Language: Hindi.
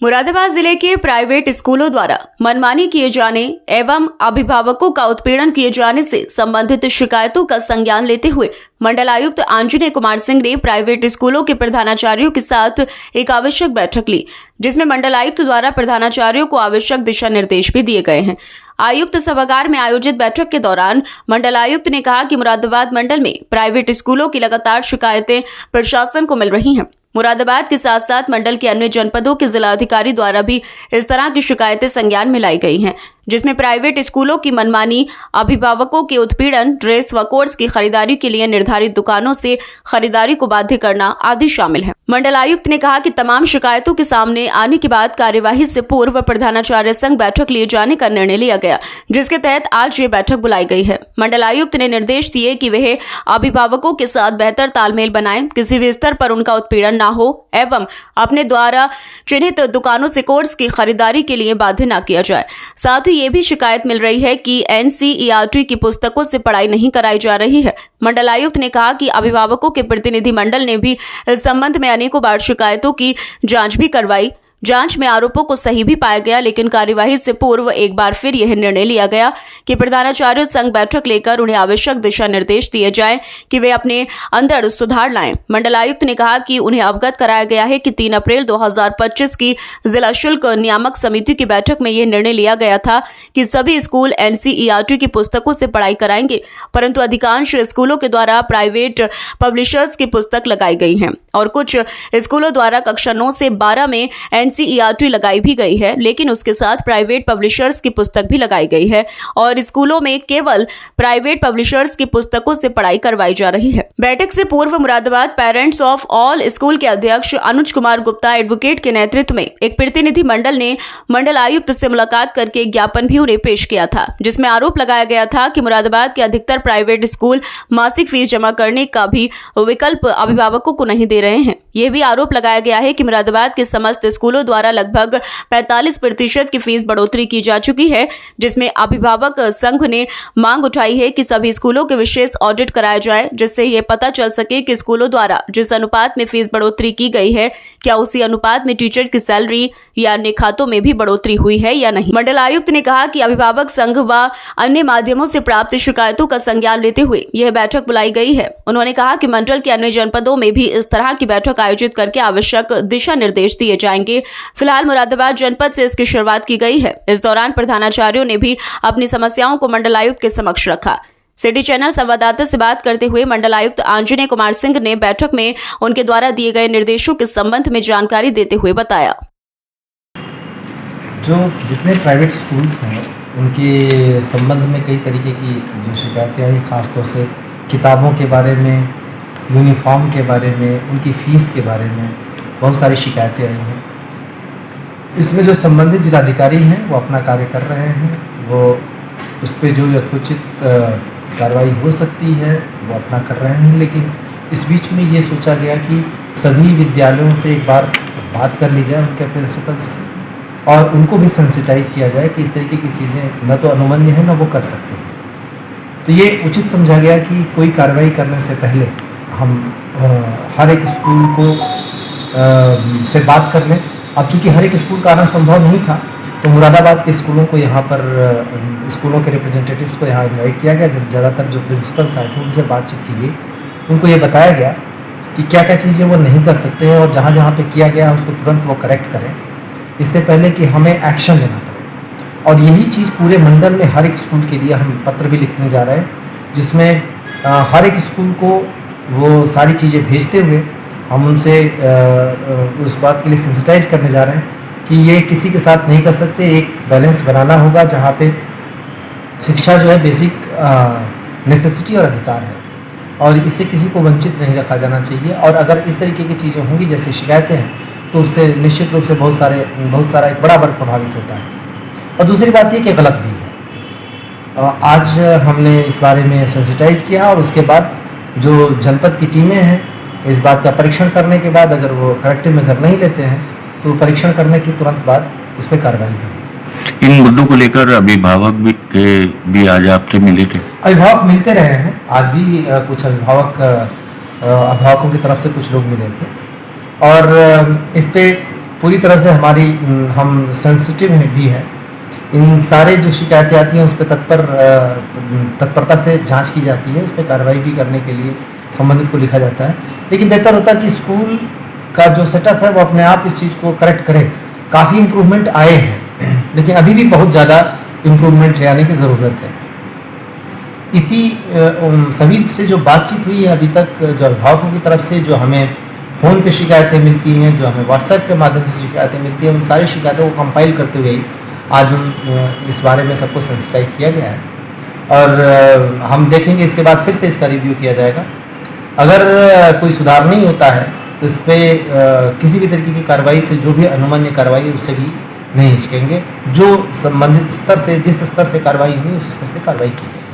मुरादाबाद जिले के प्राइवेट स्कूलों द्वारा मनमानी किए जाने एवं अभिभावकों का उत्पीड़न किए जाने से संबंधित शिकायतों का संज्ञान लेते हुए मंडलायुक्त आंजनेय कुमार सिंह ने प्राइवेट स्कूलों के प्रधानाचार्यों के साथ एक आवश्यक बैठक ली, जिसमें मंडलायुक्त द्वारा प्रधानाचार्यों को आवश्यक दिशा निर्देश भी दिए गए हैं। आयुक्त सभागार में आयोजित बैठक के दौरान मंडलायुक्त ने कहा कि मुरादाबाद मंडल में प्राइवेट स्कूलों की लगातार शिकायतें प्रशासन को मिल रही हैं। मुरादाबाद के साथ साथ मंडल के अन्य जनपदों के जिला अधिकारी द्वारा भी इस तरह की शिकायतें संज्ञान में लाई गई हैं, जिसमें प्राइवेट स्कूलों की मनमानी, अभिभावकों के उत्पीड़न, ड्रेस व कोर्स की खरीदारी के लिए निर्धारित दुकानों से खरीदारी को बाध्य करना आदि शामिल है। मंडलायुक्त ने कहा कि तमाम शिकायतों के सामने आने के बाद कार्यवाही से पूर्व प्रधानाचार्य संघ बैठक लिए जाने का निर्णय लिया गया, जिसके तहत आज ये बैठक बुलाई गई है। मंडलायुक्त ने निर्देश दिए कि वह अभिभावकों के साथ बेहतर तालमेल बनाएं, किसी भी स्तर पर उनका उत्पीड़न ना हो एवं अपने द्वारा चिन्हित दुकानों से कोर्स की खरीदारी के लिए बाध्य न किया जाए। साथ ही ये भी शिकायत मिल रही है कि NCERT की पुस्तकों से पढ़ाई नहीं कराई जा रही है। मंडलायुक्त ने कहा कि अभिभावकों के प्रतिनिधि मंडल ने भी इस संबंध में अनेकों बार शिकायतों की जांच भी करवाई। जांच में आरोपों को सही भी पाया गया, लेकिन कार्यवाही से पूर्व एक बार फिर यह निर्णय लिया गया कि प्रधानाचार्य संघ बैठक लेकर उन्हें आवश्यक दिशा निर्देश दिए जाएं कि वे अपने अंदर सुधार लाएं। मंडलायुक्त ने कहा कि उन्हें अवगत कराया गया है कि 3 अप्रैल 2025 की जिला शुल्क नियामक समिति की बैठक में यह निर्णय लिया गया था कि सभी स्कूल NCERT की पुस्तकों से पढ़ाई कराएंगे, परंतु अधिकांश स्कूलों के द्वारा प्राइवेट पब्लिशर्स की पुस्तक लगाई गई है और कुछ स्कूलों द्वारा कक्षा 9 से 12 में NCERT लगाई भी गई है, लेकिन उसके साथ प्राइवेट पब्लिशर्स की पुस्तक भी लगाई गई है और स्कूलों में केवल प्राइवेट पब्लिशर्स की पुस्तकों से पढ़ाई करवाई जा रही है। बैठक से पूर्व Moradabad parents of all school के अध्यक्ष अनुज कुमार गुप्ता एडवोकेट के नेतृत्व में एक प्रतिनिधि मंडल ने मंडल आयुक्त से मुलाकात करके एक ज्ञापन भी उन्हें पेश किया था, जिसमें आरोप लगाया गया था कि मुरादाबाद के अधिकतर प्राइवेट स्कूल मासिक फीस जमा करने का भी विकल्प अभिभावकों को नहीं दे रहे हैं। यह भी आरोप लगाया गया है कि मुरादाबाद के समस्त स्कूलों द्वारा लगभग 45% की फीस बढ़ोतरी की जा चुकी है, जिसमें अभिभावक संघ ने मांग उठाई है कि सभी स्कूलों के विशेष ऑडिट कराया जाए, जिससे ये पता चल सके कि स्कूलों द्वारा जिस अनुपात में फीस बढ़ोतरी की गई है, क्या उसी अनुपात में टीचर की सैलरी या अन्य खातों में भी बढ़ोतरी हुई है या नहीं। मंडल आयुक्त ने कहा कि अभिभावक संघ व अन्य माध्यमों से प्राप्त शिकायतों का संज्ञान लेते हुए यह बैठक बुलाई गई है। उन्होंने कहा कि मंडल के अन्य जनपदों में भी इस तरह की बैठक आयोजित करके आवश्यक दिशा निर्देश दिए जाएंगे। फिलहाल मुरादाबाद जनपद से इसकी शुरुआत की गई है। इस दौरान प्रधानाचार्यों ने भी अपनी समस्याओं को मंडलायुक्त के समक्ष रखा। सिटी चैनल संवाददाता से बात करते हुए मंडलायुक्त आंजनेय कुमार सिंह ने बैठक में उनके द्वारा दिए गए निर्देशों के संबंध में जानकारी देते हुए बताया। जो जितने प्राइवेट स्कूल्स हैं उनके संबंध में कई तरीके की जो शिकायतें आई, खासतौर से किताबों के बारे में, यूनिफॉर्म के बारे में, उनकी फ़ीस के बारे में बहुत सारी शिकायतें आई हैं। इसमें जो संबंधित जिलाधिकारी हैं वो अपना कार्य कर रहे हैं, वो उस पर जो यथोचित कार्रवाई हो सकती है वो अपना कर रहे हैं, लेकिन इस बीच में ये सोचा गया कि सभी विद्यालयों से एक बार बात कर ली जाए उनके प्रिंसिपल से और उनको भी सेंसिटाइज किया जाए कि इस तरीके की चीज़ें न तो अनुमन्य है न वो कर सकते हैं। तो ये उचित समझा गया कि कोई कार्रवाई करने से पहले हम हर एक स्कूल को से बात कर लें। अब चूँकि हर एक स्कूल का आना संभव नहीं था, तो मुरादाबाद के स्कूलों को यहाँ पर स्कूलों के रिप्रेजेंटेटिव्स को यहाँ इन्वाइट किया गया। ज़्यादातर जो प्रिंसिपल्स आए थे उनसे बातचीत की गई, उनको ये बताया गया कि क्या क्या चीज़ें वो नहीं कर सकते हैं और जहाँ जहाँ पे किया गया उसको तुरंत वो करेक्ट करें, इससे पहले कि हमें एक्शन लेना पड़े। और यही चीज़ पूरे मंडल में हर एक स्कूल के लिए हम पत्र भी लिखने जा रहे हैं, जिसमें हर एक स्कूल को वो सारी चीज़ें भेजते हुए हम उनसे उस बात के लिए सेंसिटाइज करने जा रहे हैं कि ये किसी के साथ नहीं कर सकते। एक बैलेंस बनाना होगा जहाँ पे शिक्षा जो है बेसिक नेसेसिटी और अधिकार है और इससे किसी को वंचित नहीं रखा जाना चाहिए। और अगर इस तरीके की चीज़ें होंगी जैसे शिकायतें हैं, तो उससे निश्चित रूप से बहुत सारा एक बड़ा वर्ग प्रभावित होता है। और दूसरी बात ये कि गलत भी है। आज हमने इस बारे में सेंसिटाइज किया और उसके बाद जो जनपद की टीमें हैं इस बात का परीक्षण करने के बाद अगर वो करेक्टिव मेजर नहीं लेते हैं तो परीक्षण करने के तुरंत बाद इस पर कार्रवाई होगी। इन मुद्दों को लेकर अभिभावक भी आज आपसे मिले थे? अभिभावक मिलते रहे हैं, आज भी कुछ अभिभावकों की तरफ से कुछ लोग मिले थे और इस पे पूरी तरह से हम सेंसिटिव भी हैं। इन सारे जो शिकायतें आती हैं उस पर तत्परता से जांच की जाती है, उस पर कार्रवाई भी करने के लिए संबंधित को लिखा जाता है। लेकिन बेहतर होता है कि स्कूल का जो सेटअप है वो अपने आप इस चीज़ को करेक्ट करे। काफ़ी इम्प्रूवमेंट आए हैं, लेकिन अभी भी बहुत ज़्यादा इम्प्रूवमेंट ले आने की ज़रूरत है। इसी सभी से जो बातचीत हुई है अभी तक, जो अभिभावकों की तरफ से जो हमें फ़ोन पे शिकायतें मिलती हैं, जो हमें व्हाट्सएप के माध्यम से शिकायतें मिलती हैं, उन सारी शिकायतों को कंपाइल करते हुए आज इस बारे में सबको सेंसिटाइज किया गया है और हम देखेंगे इसके बाद फिर से इसका रिव्यू किया जाएगा। अगर कोई सुधार नहीं होता है तो इस पर किसी भी तरीके की कार्रवाई से, जो भी अनुमान्य कार्रवाई है उससे भी नहीं हिचकेंगे। जो संबंधित स्तर से, जिस स्तर से कार्रवाई हुई उस स्तर से कार्रवाई की जाएगी।